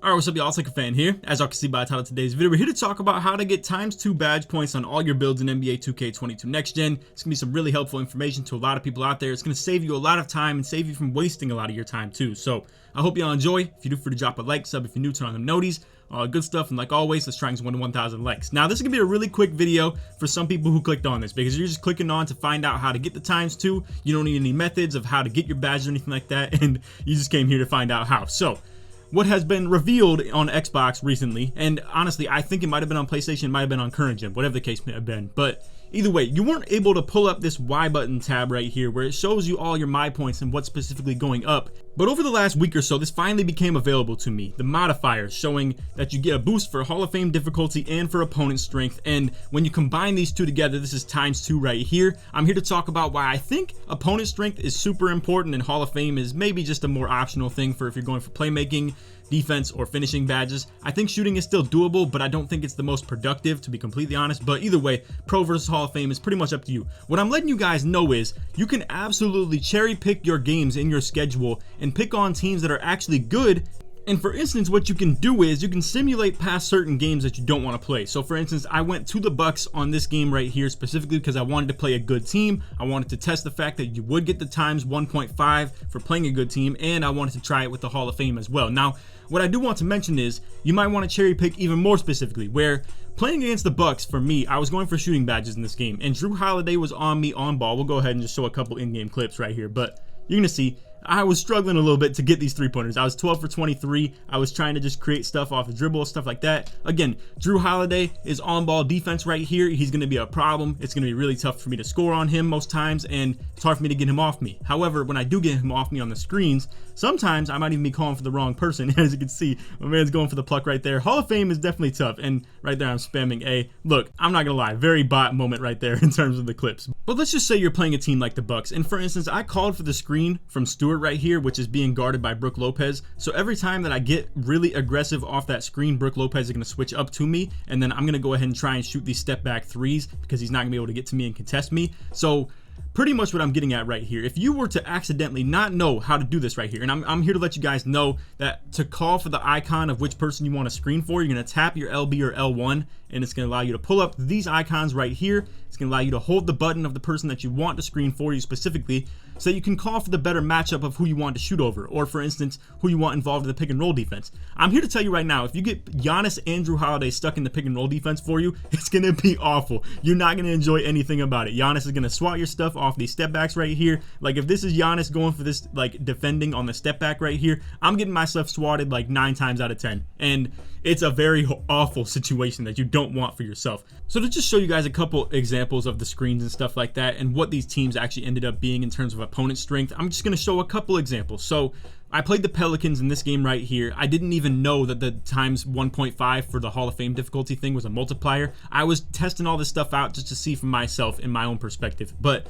Alright, what's up y'all, it's LakerFan here. As y'all can see by the title of today's video, we're here to talk about how to get ×2 badge points on all your builds in NBA 2K22 Next Gen. It's going to be some really helpful information to a lot of people out there. It's going to save you a lot of time and save you from wasting a lot of your time too. So, I hope y'all enjoy. If you do, free to drop a like, sub if you're new, turn on the noties. Good stuff, and like always, let's try and get 1 to 1,000 likes. Now, this is going to be a really quick video for some people who clicked on this, because you're just clicking on to find out how to get the ×2. You don't need any methods of how to get your badge or anything like that, and you just came here to find out how. So, what has been revealed on Xbox recently, and honestly, I think it might have been on PlayStation, it might have been on Current Gen, whatever the case may have been, but either way, you weren't able to pull up this Y button tab right here where it shows you all your My Points and what's specifically going up. But over the last week or so, this finally became available to me. The modifiers showing that you get a boost for Hall of Fame difficulty and for opponent strength, and when you combine these two together, this is ×2 right here. I'm here to talk about why I think opponent strength is super important and Hall of Fame is maybe just a more optional thing for if you're going for playmaking, defense, or finishing badges. I think shooting is still doable, but I don't think it's the most productive, to be completely honest. But either way, Pro versus Hall of Fame is pretty much up to you. What I'm letting you guys know is you can absolutely cherry pick your games in your schedule and pick on teams that are actually good. And for instance, what you can do is you can simulate past certain games that you don't want to play. So for instance, I went to the Bucks on this game right here specifically because I wanted to play a good team. I wanted to test the fact that you would get the ×1.5 for playing a good team, and I wanted to try it with the Hall of Fame as well. Now, what I do want to mention is you might want to cherry pick even more specifically, where playing against the Bucks, for me, I was going for shooting badges in this game, and Drew Holiday was on me on ball. We'll go ahead and just show a couple in-game clips right here, but you're gonna see I was struggling a little bit to get these 3-pointers. I was 12 for 23. I was trying to just create stuff off the dribble, stuff like that. Again, Drew Holiday is on-ball defense right here. He's going to be a problem. It's going to be really tough for me to score on him most times, and it's hard for me to get him off me. However, when I do get him off me on the screens, sometimes I might even be calling for the wrong person. As you can see, my man's going for the pluck right there. Hall of Fame is definitely tough, and right there I'm spamming A. Look, I'm not going to lie, very bot moment right there in terms of the clips. But let's just say you're playing a team like the Bucks, and for instance, I called for the screen from Stewart right here, which is being guarded by Brook Lopez. So every time that I get really aggressive off that screen, Brook Lopez is going to switch up to me, and then I'm going to go ahead and try and shoot these step back threes because he's not going to be able to get to me and contest me. So pretty much what I'm getting at right here, if you were to accidentally not know how to do this right here, and I'm here to let you guys know that to call for the icon of which person you want to screen for, you're going to tap your LB or L1, and it's going to allow you to pull up these icons right here. It's going to allow you to hold the button of the person that you want to screen for you specifically, so you can call for the better matchup of who you want to shoot over, or for instance, who you want involved in the pick and roll defense. I'm here to tell you right now, if you get Giannis and Drew Holiday stuck in the pick and roll defense for you, it's going to be awful. You're not going to enjoy anything about it. Giannis is going to swat your stuff off these step backs right here. Like if this is Giannis going for this, like defending on the step back right here, I'm getting myself swatted like 9 times out of 10. And it's a very awful situation that you don't want for yourself. So to just show you guys a couple examples of the screens and stuff like that and what these teams actually ended up being in terms of opponent strength, I'm just going to show a couple examples. So I played the Pelicans in this game right here. I didn't even know that the ×1.5 for the Hall of Fame difficulty thing was a multiplier. I was testing all this stuff out just to see for myself in my own perspective. But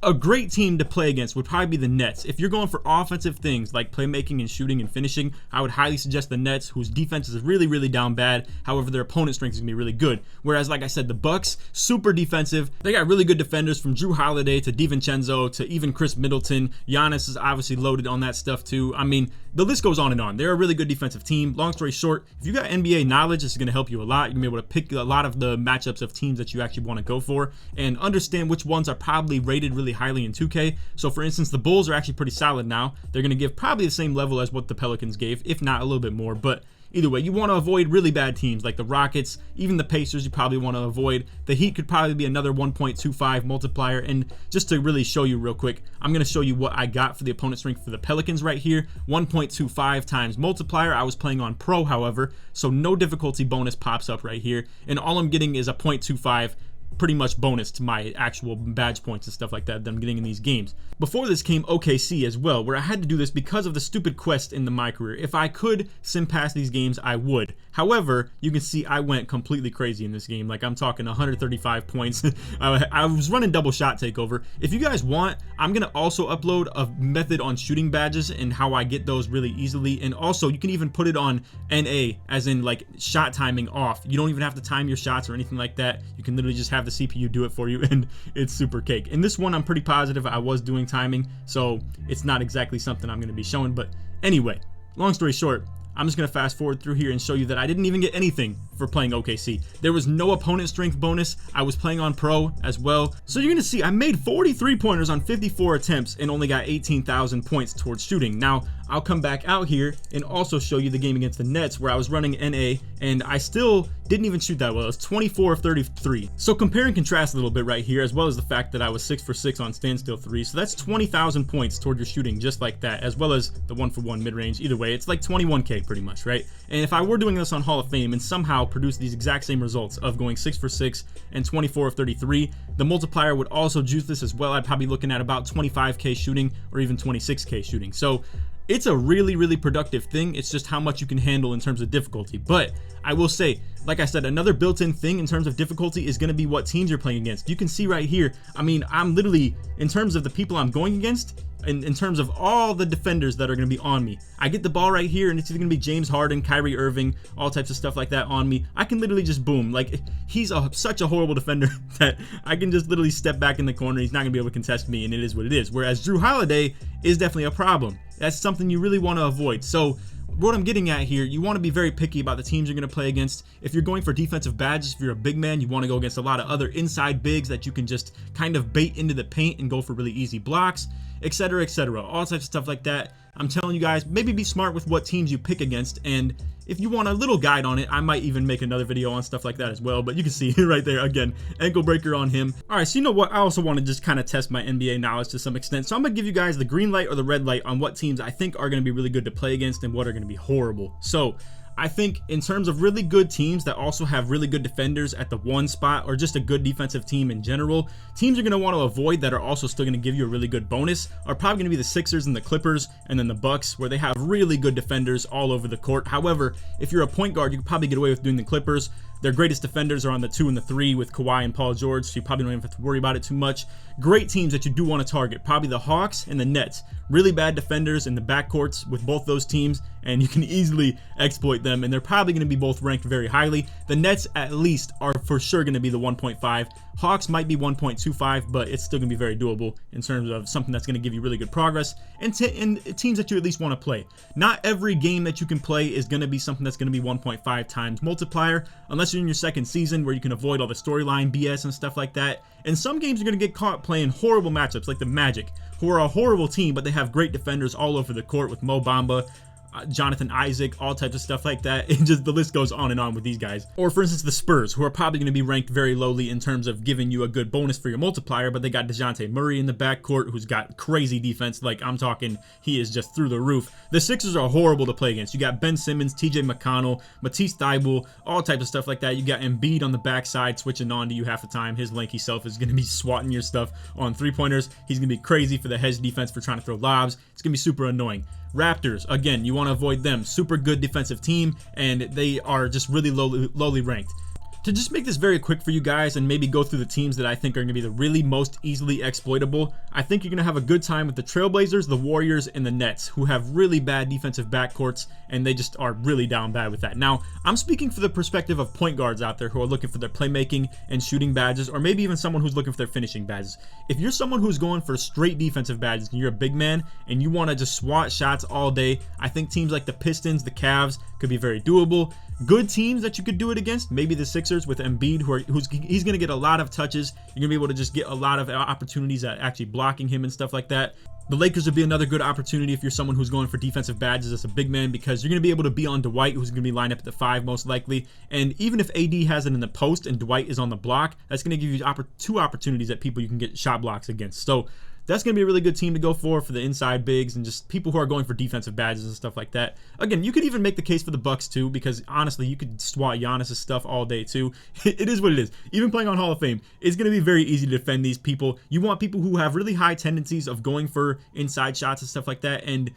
a great team to play against would probably be the Nets. If you're going for offensive things like playmaking and shooting and finishing, I would highly suggest the Nets, whose defense is really, really down bad. However, their opponent strength is going to be really good. Whereas, like I said, the Bucks, super defensive. They got really good defenders from Drew Holiday to DiVincenzo to even Chris Middleton. Giannis is obviously loaded on that stuff too. I mean, the list goes on and on. They're a really good defensive team. Long story short, if you got NBA knowledge, this is going to help you a lot. You're going to be able to pick a lot of the matchups of teams that you actually want to go for and understand which ones are probably rated really highly in 2K. So for instance, the Bulls are actually pretty solid now. They're going to give probably the same level as what the Pelicans gave, if not a little bit more. But either way, you want to avoid really bad teams like the Rockets, even the Pacers you probably want to avoid. The Heat could probably be another 1.25 multiplier. And just to really show you real quick, I'm going to show you what I got for the opponent strength for the Pelicans right here. 1.25 times multiplier. I was playing on Pro, however, so no difficulty bonus pops up right here. And all I'm getting is a 0.25 pretty much bonus to my actual badge points and stuff like that I'm getting in these games. Before this came OKC as well, where I had to do this because of the stupid quest in my career. If I could sim past these games, I would. However, you can see I went completely crazy in this game. Like I'm talking 135 points. I was running double shot takeover. If you guys want, I'm going to also upload a method on shooting badges and how I get those really easily. And also you can even put it on NA, as in like shot timing off. You don't even have to time your shots or anything like that. You can literally just have the CPU do it for you, and it's super cake. In this one, I'm pretty positive I was doing timing, so it's not exactly something I'm going to be showing. But anyway, long story short, I'm just going to fast forward through here and show you that I didn't even get anything for playing OKC. There was no opponent strength bonus. I was playing on pro as well. So you're going to see I made 43 pointers on 54 attempts and only got 18,000 points towards shooting. Now, I'll come back out here and also show you the game against the Nets where I was running NA and I still didn't even shoot that well. It was 24 of 33. So compare and contrast a little bit right here, as well as the fact that I was 6 for 6 on standstill 3. So that's 20,000 points toward your shooting just like that, as well as the 1-for-1 mid-range. Either way, it's like 21k pretty much, right? And if I were doing this on Hall of Fame and somehow produce these exact same results of going 6 for 6 and 24 of 33, the multiplier would also juice this as well. I'd probably be looking at about 25k shooting or even 26k shooting. So it's a really productive thing. It's just how much you can handle in terms of difficulty. But I will say, like I said, another built-in thing in terms of difficulty is going to be what teams you're playing against. You can see right here, I mean, I'm literally, in terms of the people I'm going against, in terms of all the defenders that are going to be on me, I get the ball right here and it's either going to be James Harden, Kyrie Irving, all types of stuff like that on me. I can literally just boom. Like, he's such a horrible defender that I can just literally step back in the corner. He's not going to be able to contest me, and it is what it is. Whereas Drew Holiday is definitely a problem. That's something you really want to avoid. So what I'm getting at here, you want to be very picky about the teams you're going to play against. If you're going for defensive badges, if you're a big man, you want to go against a lot of other inside bigs that you can just kind of bait into the paint and go for really easy blocks, etc., etc. All types of stuff like that. I'm telling you guys, maybe be smart with what teams you pick against, and if you want a little guide on it, I might even make another video on stuff like that as well. But you can see right there, again, ankle breaker on him. All right, so you know what? I also want to just kind of test my NBA knowledge to some extent. So I'm going to give you guys the green light or the red light on what teams I think are going to be really good to play against and what are going to be horrible. So I think in terms of really good teams that also have really good defenders at the one spot, or just a good defensive team in general, teams you're going to want to avoid that are also still going to give you a really good bonus are probably going to be the Sixers and the Clippers, and then the Bucks, where they have really good defenders all over the court. However, if you're a point guard, you can probably get away with doing the Clippers. Their greatest defenders are on the 2 and the 3 with Kawhi and Paul George, so you probably don't even have to worry about it too much. Great teams that you do want to target, probably the Hawks and the Nets. Really bad defenders in the backcourts with both those teams, and you can easily exploit them, and they're probably going to be both ranked very highly. The Nets at least are for sure going to be the 1.5. Hawks might be 1.25, but it's still going to be very doable in terms of something that's going to give you really good progress and teams that you at least want to play. Not every game that you can play is going to be something that's going to be 1.5 times multiplier, unless you're in your second season where you can avoid all the storyline BS and stuff like that. And some games you're going to get caught playing horrible matchups like the Magic, who are a horrible team, but they have great defenders all over the court with Mo Bamba, Jonathan Isaac, all types of stuff like that. It just, the list goes on and on with these guys. Or for instance, the Spurs, who are probably going to be ranked very lowly in terms of giving you a good bonus for your multiplier, but they got DeJounte Murray in the backcourt, who's got crazy defense. Like, I'm talking, he is just through the roof. The Sixers are horrible to play against. You got Ben Simmons, TJ McConnell, Matisse Thybulle, all types of stuff like that. You got Embiid on the backside switching on to you half the time. His lanky self is going to be swatting your stuff on three-pointers. He's going to be crazy for the hedge defense for trying to throw lobs. It's going to be super annoying. Raptors, again, you want to avoid them. Super good defensive team, and they are just really lowly ranked. To just make this very quick for you guys and maybe go through the teams that I think are going to be the really most easily exploitable, I think you're going to have a good time with the Trailblazers, the Warriors, and the Nets, who have really bad defensive backcourts, and they just are really down bad with that. Now, I'm speaking for the perspective of point guards out there who are looking for their playmaking and shooting badges, or maybe even someone who's looking for their finishing badges. If you're someone who's going for straight defensive badges and you're a big man and you want to just swat shots all day, I think teams like the Pistons, the Cavs could be very doable. Good teams that you could do it against, maybe the Sixers with Embiid, he's going to get a lot of touches. You're going to be able to just get a lot of opportunities at actually blocking him and stuff like that. The Lakers would be another good opportunity if you're someone who's going for defensive badges as a big man, because you're going to be able to be on Dwight, who's going to be lined up at the 5 most likely. And even if AD has it in the post and Dwight is on the block, that's going to give you 2 opportunities at people you can get shot blocks against. So that's going to be a really good team to go for the inside bigs and just people who are going for defensive badges and stuff like that. Again, you could even make the case for the Bucks too, because honestly, you could swat Giannis' stuff all day too. It is what it is. Even playing on Hall of Fame, it's going to be very easy to defend these people. You want people who have really high tendencies of going for inside shots and stuff like that, and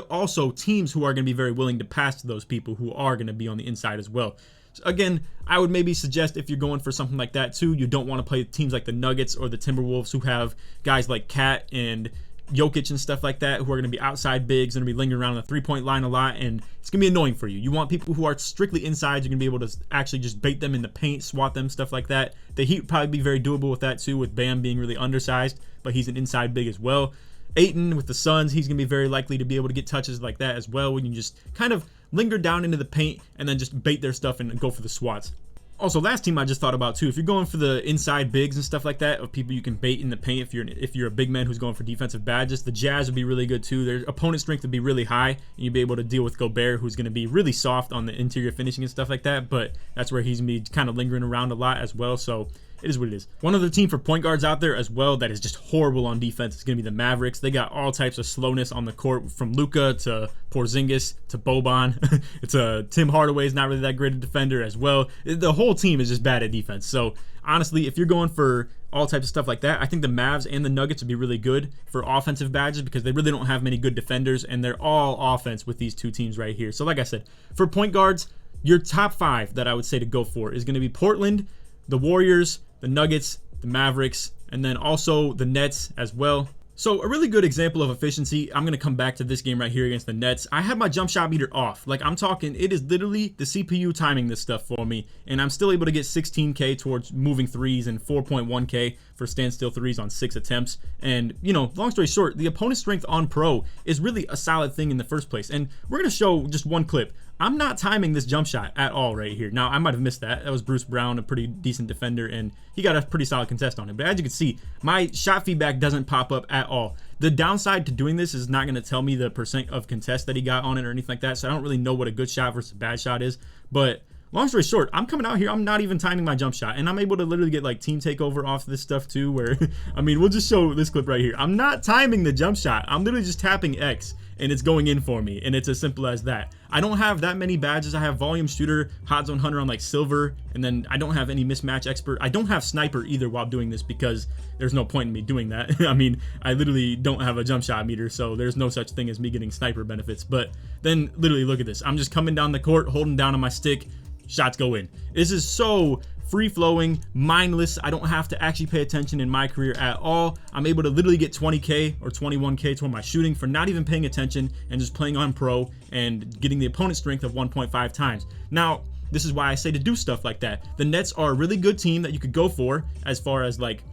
also teams who are going to be very willing to pass to those people who are going to be on the inside as well. Again, I would maybe suggest if you're going for something like that too, you don't want to play teams like the Nuggets or the Timberwolves, who have guys like Cat and Jokic and stuff like that, who are going to be outside bigs and going to be lingering around the three-point line a lot, and it's going to be annoying for you. You want people who are strictly inside. You're going to be able to actually just bait them in the paint, swat them, stuff like that. The Heat would probably be very doable with that too, with Bam being really undersized, but he's an inside big as well. Ayton with the Suns, he's going to be very likely to be able to get touches like that as well, when you just kind of linger down into the paint and then just bait their stuff and go for the swats. Also, last team I just thought about too, if you're going for the inside bigs and stuff like that, of people you can bait in the paint, if you're a big man who's going for defensive badges, the Jazz would be really good too. Their opponent strength would be really high, and you'd be able to deal with Gobert, who's going to be really soft on the interior finishing and stuff like that, but that's where he's going to be kind of lingering around a lot as well, so it is what it is. One other team for point guards out there as well that is just horrible on defense is going to be the Mavericks. They got all types of slowness on the court, from Luka to Porzingis to Boban. It's Tim Hardaway's not really that great a defender as well. The whole team is just bad at defense. So honestly, if you're going for all types of stuff like that, I think the Mavs and the Nuggets would be really good for offensive badges because they really don't have many good defenders, and they're all offense with these two teams right here. So like I said, for point guards, your top 5 that I would say to go for is going to be Portland, the Warriors, the Nuggets, the Mavericks, and then also the Nets as well. So a really good example of efficiency, I'm going to come back to this game right here against the Nets. I have my jump shot meter off. Like, I'm talking, it is literally the CPU timing this stuff for me, and I'm still able to get 16K towards moving threes and 4.1K for standstill threes on 6 attempts. And, you know, long story short, the opponent strength on pro is really a solid thing in the first place. And we're going to show just one clip. I'm not timing this jump shot at all right here. Now, I might have missed that. That was Bruce Brown, a pretty decent defender, and he got a pretty solid contest on it. But as you can see, my shot feedback doesn't pop up at all. The downside to doing this is not going to tell me the percent of contest that he got on it or anything like that, so I don't really know what a good shot versus a bad shot is. But long story short, I'm coming out here, I'm not even timing my jump shot, and I'm able to literally get like team takeover off this stuff too, where, I mean, we'll just show this clip right here. I'm not timing the jump shot. I'm literally just tapping X, and it's going in for me, and it's as simple as that. I don't have that many badges. I have volume shooter, hot zone hunter on like silver, and then I don't have any mismatch expert. I don't have sniper either while doing this because there's no point in me doing that. I mean, I literally don't have a jump shot meter, so there's no such thing as me getting sniper benefits. But then literally look at this. I'm just coming down the court, holding down on my stick, shots go in. This is so free-flowing, mindless. I don't have to actually pay attention in my career at all. I'm able to literally get 20K or 21K toward my shooting for not even paying attention and just playing on pro and getting the opponent's strength of 1.5 times. Now, this is why I say to do stuff like that. The Nets are a really good team that you could go for as far as like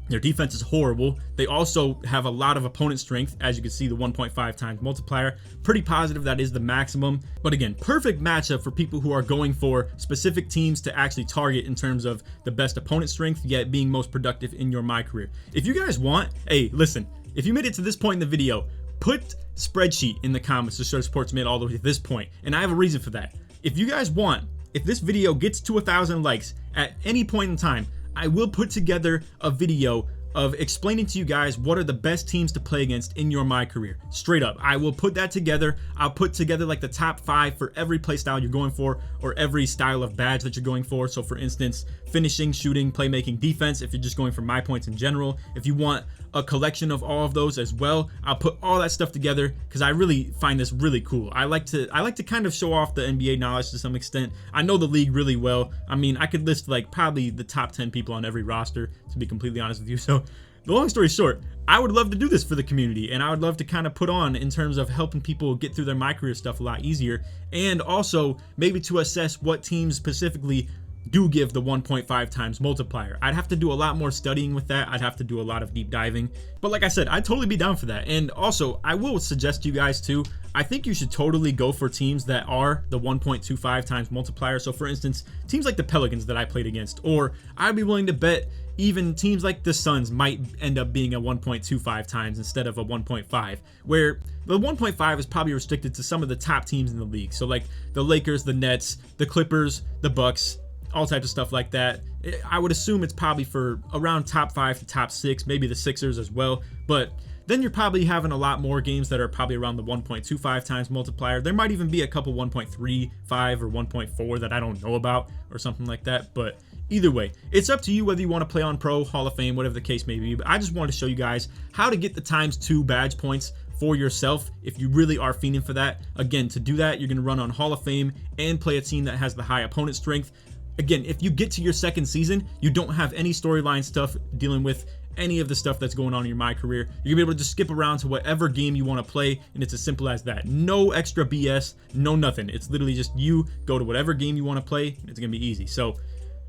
their defense is horrible. They also have a lot of opponent strength. As you can see, the 1.5 times multiplier, pretty positive that is the maximum. But again, perfect matchup for people who are going for specific teams to actually target in terms of the best opponent strength, yet being most productive in your my career. If you guys want, hey, listen, if you made it to this point in the video, put spreadsheet in the comments to show sports made all the way to this point. And I have a reason for that. If you guys want, if this video gets to 1,000 likes at any point in time, I will put together a video of explaining to you guys what are the best teams to play against in your my career. Straight up, I will put that together. I'll put together like the top 5 for every play style you're going for, or every style of badge that you're going for. So for instance, finishing, shooting, playmaking, defense, if you're just going for my points in general. If you want a collection of all of those as well, I'll put all that stuff together because I really find this really cool. I like to kind of show off the NBA knowledge to some extent. I know the league really well. I mean, I could list like probably the top 10 people on every roster, to be completely honest with you. So the long story short, I would love to do this for the community, and I would love to kind of put on in terms of helping people get through their my career stuff a lot easier, and also maybe to assess what teams specifically do give the 1.5 times multiplier. I'd have to do a lot more studying with that. I'd have to do a lot of deep diving, but like I said, I'd totally be down for that. And also, I will suggest to you guys too, I think you should totally go for teams that are the 1.25 times multiplier. So for instance, teams like the Pelicans that I played against, or I'd be willing to bet even teams like the Suns might end up being a 1.25 times instead of a 1.5, where the 1.5 is probably restricted to some of the top teams in the league. So like the Lakers, the Nets, the Clippers, the Bucks, all types of stuff like that. I would assume it's probably for around top 5 to top 6, maybe the Sixers as well. But then you're probably having a lot more games that are probably around the 1.25 times multiplier. There might even be a couple 1.35 or 1.4 that I don't know about or something like that. But either way, it's up to you whether you want to play on Pro, Hall of Fame, whatever the case may be. But I just wanted to show you guys how to get the ×2 badge points for yourself if you really are fiending for that. Again, to do that, you're going to run on Hall of Fame and play a team that has the high opponent strength. Again, if you get to your second season, you don't have any storyline stuff dealing with any of the stuff that's going on in your my career. You're gonna be able to just skip around to whatever game you want to play, and it's as simple as that. No extra BS, no nothing. It's literally just you go to whatever game you want to play, and it's gonna be easy. So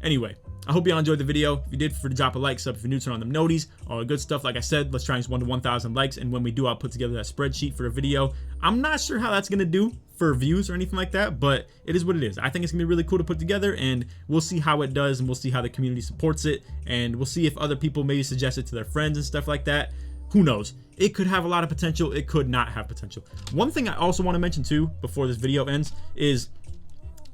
Anyway, I hope y'all enjoyed the video. If you did, feel free to drop a like, sub if you're new, turn on them noties, all the good stuff. Like I said, let's try and 1 to 1,000 likes, and when we do, I'll put together that spreadsheet for a video. I'm not sure how that's gonna do for views or anything like that, but it is what it is. I think it's gonna be really cool to put together, and we'll see how it does, and we'll see how the community supports it, and we'll see if other people maybe suggest it to their friends and stuff like that. Who knows? It could have a lot of potential. It could not have potential. One thing I also want to mention too before this video ends is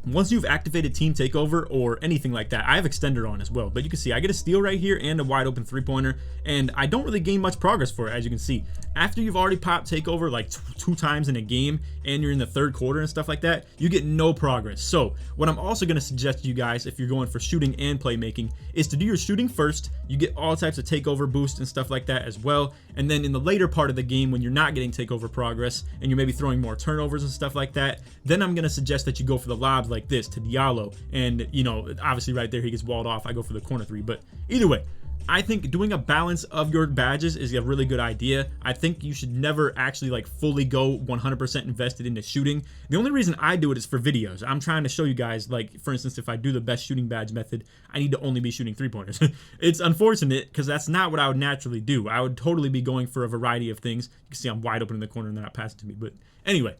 once you've activated team takeover or anything like that, I have extender on as well, but you can see I get a steal right here and a wide open 3-pointer, and I don't really gain much progress for it. As you can see, after you've already popped takeover like two times in a game and you're in the 3rd quarter and stuff like that, you get no progress. So what I'm also going to suggest to you guys, if you're going for shooting and playmaking, is to do your shooting first. You get all types of takeover boost and stuff like that as well, and then in the later part of the game when you're not getting takeover progress and you're maybe throwing more turnovers and stuff like that, then I'm going to suggest that you go for the lobs like this to Diallo, and you know, obviously right there he gets walled off. I go for the corner 3, but either way, I think doing a balance of your badges is a really good idea. I think you should never actually like fully go 100% invested into shooting. The only reason I do it is for videos. I'm trying to show you guys, like for instance, if I do the best shooting badge method, I need to only be shooting 3-pointers. It's unfortunate because that's not what I would naturally do. I would totally be going for a variety of things. You can see I'm wide open in the corner and they're not passing to me, but anyway,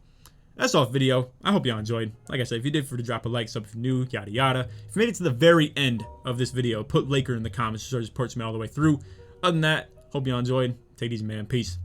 that's all the video. I hope y'all enjoyed. Like I said, if you did, feel free to drop a like, sub if you're new, yada yada. If you made it to the very end of this video, put Laker in the comments so it supports me all the way through. Other than that, hope y'all enjoyed. Take it easy, man. Peace.